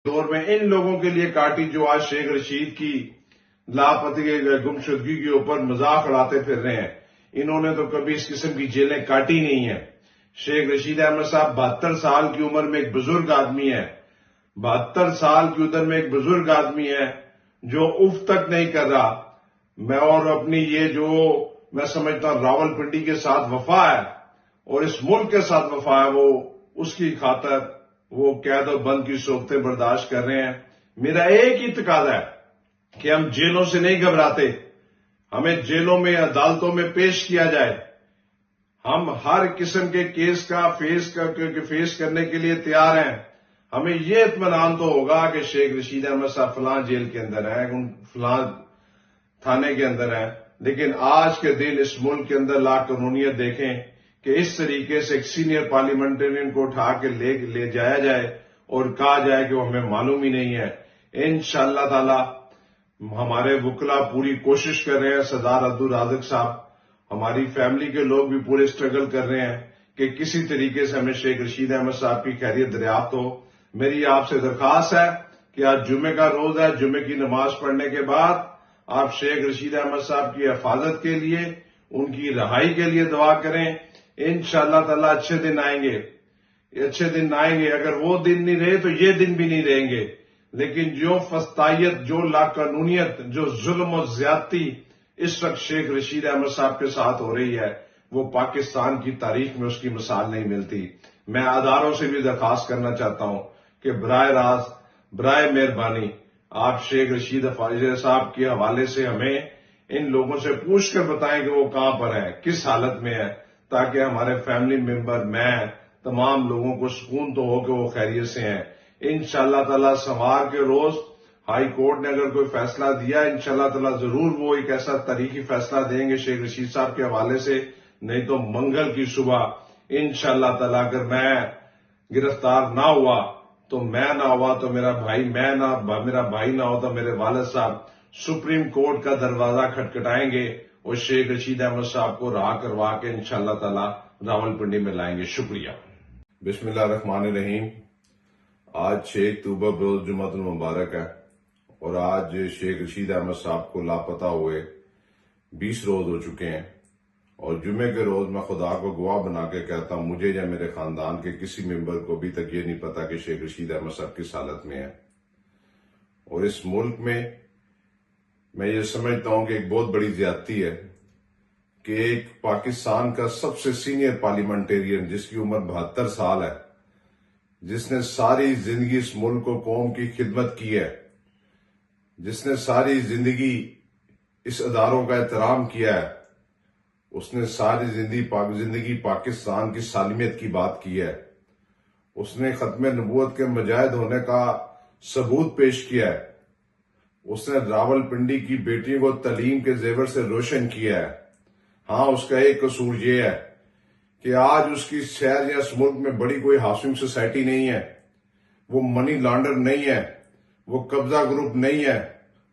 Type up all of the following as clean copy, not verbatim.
دور میں ان لوگوں کے لیے کاٹی جو آج شیخ رشید کی لاپتگی گمشدگی کے اوپر مذاق اڑاتے پھر رہے ہیں. انہوں نے تو کبھی اس قسم کی جیلیں کاٹی نہیں ہیں. شیخ رشید احمد صاحب 72 سال کی عمر میں ایک بزرگ آدمی ہے. 72 سال کی عمر میں ایک بزرگ آدمی ہے جو اف تک نہیں کر رہا. میں اور اپنی یہ جو میں سمجھتا ہوں راول پنڈی کے ساتھ وفا ہے اور اس ملک کے ساتھ وفا ہے، وہ اس کی خاطر وہ قید و بند کی صورتیں برداشت کر رہے ہیں. میرا ایک ہی تقاضا ہے کہ ہم جیلوں سے نہیں گھبراتے، ہمیں جیلوں میں عدالتوں میں پیش کیا جائے. ہم ہر قسم کے کیس کا فیس کرنے کے لیے تیار ہیں. ہمیں یہ اطمینان تو ہوگا کہ شیخ رشید احمد صاحب فلاں جیل کے اندر ہیں، فلاں تھانے کے اندر ہیں، لیکن آج کے دن اس ملک کے اندر لا قانونیت دیکھیں کہ اس طریقے سے ایک سینئر پارلیمنٹرین کو اٹھا کے لے جایا جائے اور کہا جائے کہ وہ ہمیں معلوم ہی نہیں ہے. انشاءاللہ تعالی ہمارے وکلا پوری کوشش کر رہے ہیں. سردار عبدالرازق صاحب، ہماری فیملی کے لوگ بھی پورے سٹرگل کر رہے ہیں کہ کسی طریقے سے ہمیں شیخ رشید احمد صاحب کی خیریت دریافت ہو. میری آپ سے درخواست ہے کہ آج جمعے کا روز ہے، جمعے کی نماز پڑھنے کے بعد آپ شیخ رشید احمد صاحب کی حفاظت کے لیے، ان کی رہائی کے لیے دعا کریں. انشاءاللہ تعالی اچھے دن آئیں گے، اچھے دن آئیں گے. اگر وہ دن نہیں رہے تو یہ دن بھی نہیں رہیں گے. لیکن جو فسطائیت، جو لاقانونیت، جو ظلم و زیادتی اس وقت شیخ رشید احمد صاحب کے ساتھ ہو رہی ہے، وہ پاکستان کی تاریخ میں اس کی مثال نہیں ملتی. میں اداروں سے بھی درخواست کرنا چاہتا ہوں کہ براہ راست، برائے مہربانی آپ شیخ رشید صاحب کے حوالے سے ہمیں ان لوگوں سے پوچھ کر بتائیں کہ وہ کہاں پر ہیں، کس حالت میں ہے، تاکہ ہمارے فیملی ممبر، میں، تمام لوگوں کو سکون تو ہو کہ وہ خیریت سے ہیں. انشاءاللہ تعالی سوار کے روز ہائی کورٹ نے اگر کوئی فیصلہ دیا، انشاءاللہ تعالی ضرور وہ ایک ایسا تاریخی فیصلہ دیں گے شیخ رشید صاحب کے حوالے سے. نہیں تو منگل کی صبح انشاءاللہ تعالی اگر میں گرفتار نہ ہوا تو میں نہ ہوا تو میرا بھائی، میرا بھائی نہ ہو تو میرے والد صاحب سپریم کورٹ کا دروازہ کھٹکھٹائیں گے اور شیخ رشید احمد صاحب کو رہا کروا کے انشاءاللہ تعالی راول پنڈی میں لائیں گے. شکریہ. بسم اللہ الرحمن الرحیم. آج 6 اکتوبر بروز جمعۃ المبارک ہے اور آج شیخ رشید احمد صاحب کو لاپتہ ہوئے 20 روز ہو چکے ہیں. اور جمعے کے روز میں خدا کو گواہ بنا کے کہتا ہوں، مجھے یا میرے خاندان کے کسی ممبر کو ابھی تک یہ نہیں پتا کہ شیخ رشید احمد صاحب کس حالت میں ہے. اور اس ملک میں یہ سمجھتا ہوں کہ ایک بہت بڑی زیادتی ہے کہ ایک پاکستان کا سب سے سینئر پارلیمنٹرین جس کی عمر 72 سال ہے، جس نے ساری زندگی اس ملک و قوم کی خدمت کی ہے، جس نے ساری زندگی اس اداروں کا احترام کیا ہے، اس نے ساری زندگی پاکستان کی سالمیت کی بات کی ہے، اس نے ختم نبوت کے مجاہد ہونے کا ثبوت پیش کیا ہے، اس نے راول پنڈی کی بیٹیوں کو تعلیم کے زیور سے روشن کیا ہے. ہاں، اس کا ایک قصور یہ ہے کہ آج اس کی شہر یا اس ملک میں بڑی کوئی ہاؤسنگ سوسائٹی نہیں ہے، وہ منی لانڈر نہیں ہے، وہ قبضہ گروپ نہیں ہے،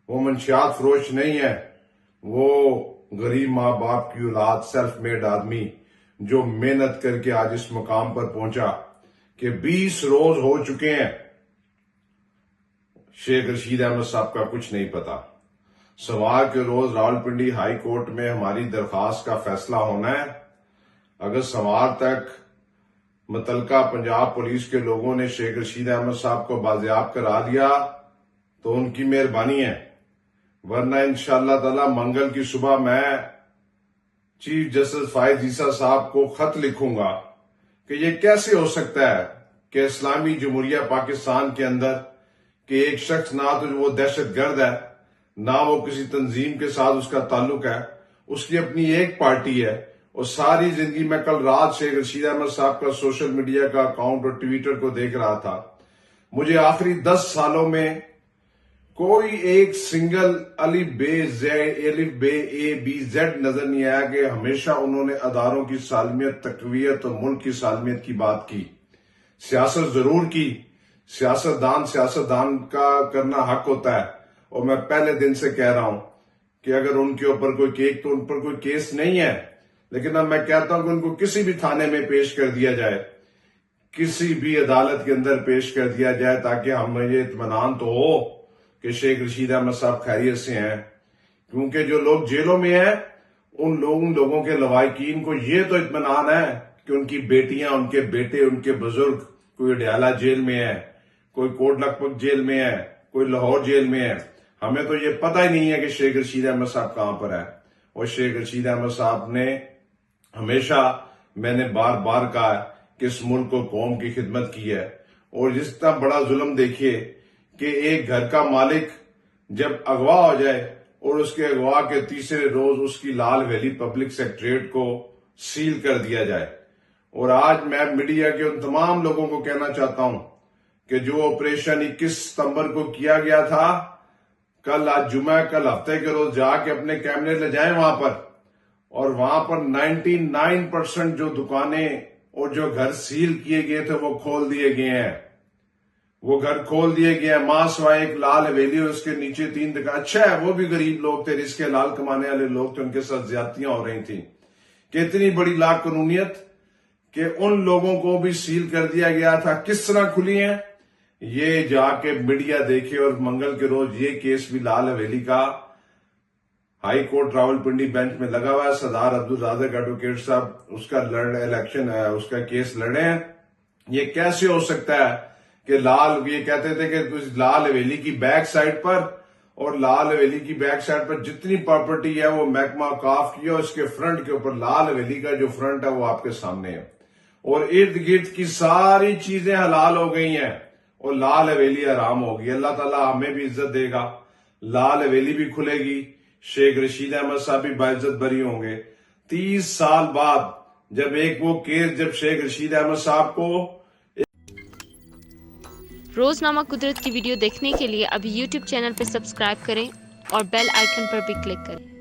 وہ منشیات فروش نہیں ہے، وہ غریب ماں باپ کی اولاد، سیلف میڈ آدمی جو محنت کر کے آج اس مقام پر پہنچا کہ 20 روز ہو چکے ہیں. شیخ رشید احمد صاحب کا کچھ نہیں پتا. سوار کے روز راول پنڈی ہائی کورٹ میں ہماری درخواست کا فیصلہ ہونا ہے. اگر سوار تک متعلقہ پنجاب پولیس کے لوگوں نے شیخ رشید احمد صاحب کو بازیاب کرا دیا تو ان کی مہربانی ہے، ورنہ انشاءاللہ تعالی منگل کی صبح میں چیف جسٹس فائز عیسیٰ صاحب کو خط لکھوں گا کہ یہ کیسے ہو سکتا ہے کہ اسلامی جمہوریہ پاکستان کے اندر کہ ایک شخص نہ تو وہ دہشت گرد ہے، نہ وہ کسی تنظیم کے ساتھ اس کا تعلق ہے، اس کی اپنی ایک پارٹی ہے. اور ساری زندگی میں کل رات شیخ رشید احمد صاحب کا سوشل میڈیا کا اکاؤنٹ اور ٹویٹر کو دیکھ رہا تھا. مجھے آخری 10 سالوں میں کوئی ایک سنگل الف بے اے بی زیڈ نظر نہیں آیا کہ ہمیشہ انہوں نے اداروں کی سالمیت، تقویت اور ملک کی سالمیت کی بات کی. سیاست ضرور کی، سیاستدان کا کرنا حق ہوتا ہے. اور میں پہلے دن سے کہہ رہا ہوں کہ اگر ان کے اوپر کوئی کیس نہیں ہے، لیکن اب میں کہتا ہوں کہ ان کو کسی بھی تھانے میں پیش کر دیا جائے. کسی بھی عدالت کے اندر پیش کر دیا جائے تاکہ ہمیں یہ اطمینان تو ہو کہ شیخ رشید احمد صاحب خیریت سے ہیں. کیونکہ جو لوگ جیلوں میں ہیں ان لوگوں کے لواحقین کو یہ تو اطمینان ہے کہ ان کی بیٹیاں، ان کے بیٹے، ان کے بزرگ کوئی اڈیالہ جیل میں ہے، کوئی کوٹ لکھپت جیل میں ہے، کوئی لاہور جیل میں ہے. ہمیں تو یہ پتہ ہی نہیں ہے کہ شیخ رشید احمد صاحب کہاں پر ہے. اور شیخ رشید احمد صاحب نے ہمیشہ، میں نے بار بار کہا ہے کہ اس ملک کو، قوم کی خدمت کی ہے. اور جس طرح بڑا ظلم دیکھیے کہ ایک گھر کا مالک جب اغوا ہو جائے اور اس کے اغوا کے تیسرے روز اس کی لال ویلی پبلک سیکریٹریٹ کو سیل کر دیا جائے. اور آج میں میڈیا کے ان تمام لوگوں کو کہنا چاہتا ہوں کہ جو آپریشن 21 ستمبر کو کیا گیا تھا، کل آج جمعہ، کل ہفتے کے روز جا کے اپنے کیمرے لے جائیں وہاں پر، اور وہاں پر 99% جو دکانیں اور جو گھر سیل کیے گئے تھے وہ کھول دیے گئے ہیں. وہ گھر کھول دیے گئے ہیں، ماں سوائے ایک لال حویلی اور اس کے نیچے 3 دکان. اچھا ہے وہ بھی غریب لوگ تھے، رزق حلال کمانے والے لوگ تھے، ان کے ساتھ زیادتیاں ہو رہی تھیں. کہ اتنی بڑی لا قانونیت کہ ان لوگوں کو بھی سیل کر دیا گیا تھا. کس طرح کھلی ہیں یہ جا کے میڈیا دیکھے. اور منگل کے روز یہ کیس بھی لال حویلی کا ہائی کورٹ راولپنڈی بینچ میں لگا ہوا ہے. سردار عبدالرازق ایڈوکیٹ صاحب اس کا الیکشن ہے، اس کا کیس لڑے ہیں. یہ کیسے ہو سکتا ہے کہ یہ کہتے تھے کہ لال حویلی کی بیک سائڈ پر، اور لال حویلی کی بیک سائڈ پر جتنی پراپرٹی ہے وہ محکمہ اوقاف کی ہے، اور اس کے فرنٹ کے اوپر لال حویلی کا جو فرنٹ ہے وہ آپ کے سامنے ہے، اور ارد گرد کی ساری چیزیں حلال ہو گئی ہیں اور لال حویلی حرام ہوگی. اللہ تعالیٰ ہمیں بھی عزت دے گا، لال حویلی بھی کھلے گی، شیخ رشید احمد صاحب بھی باعزت بری ہوں گے. 30 سال بعد جب ایک وہ کیس، جب شیخ رشید احمد صاحب کو روزنامہ قدرت کی ویڈیو دیکھنے کے لیے ابھی یوٹیوب چینل پہ سبسکرائب کریں اور بیل آئیکن پر بھی کلک کریں.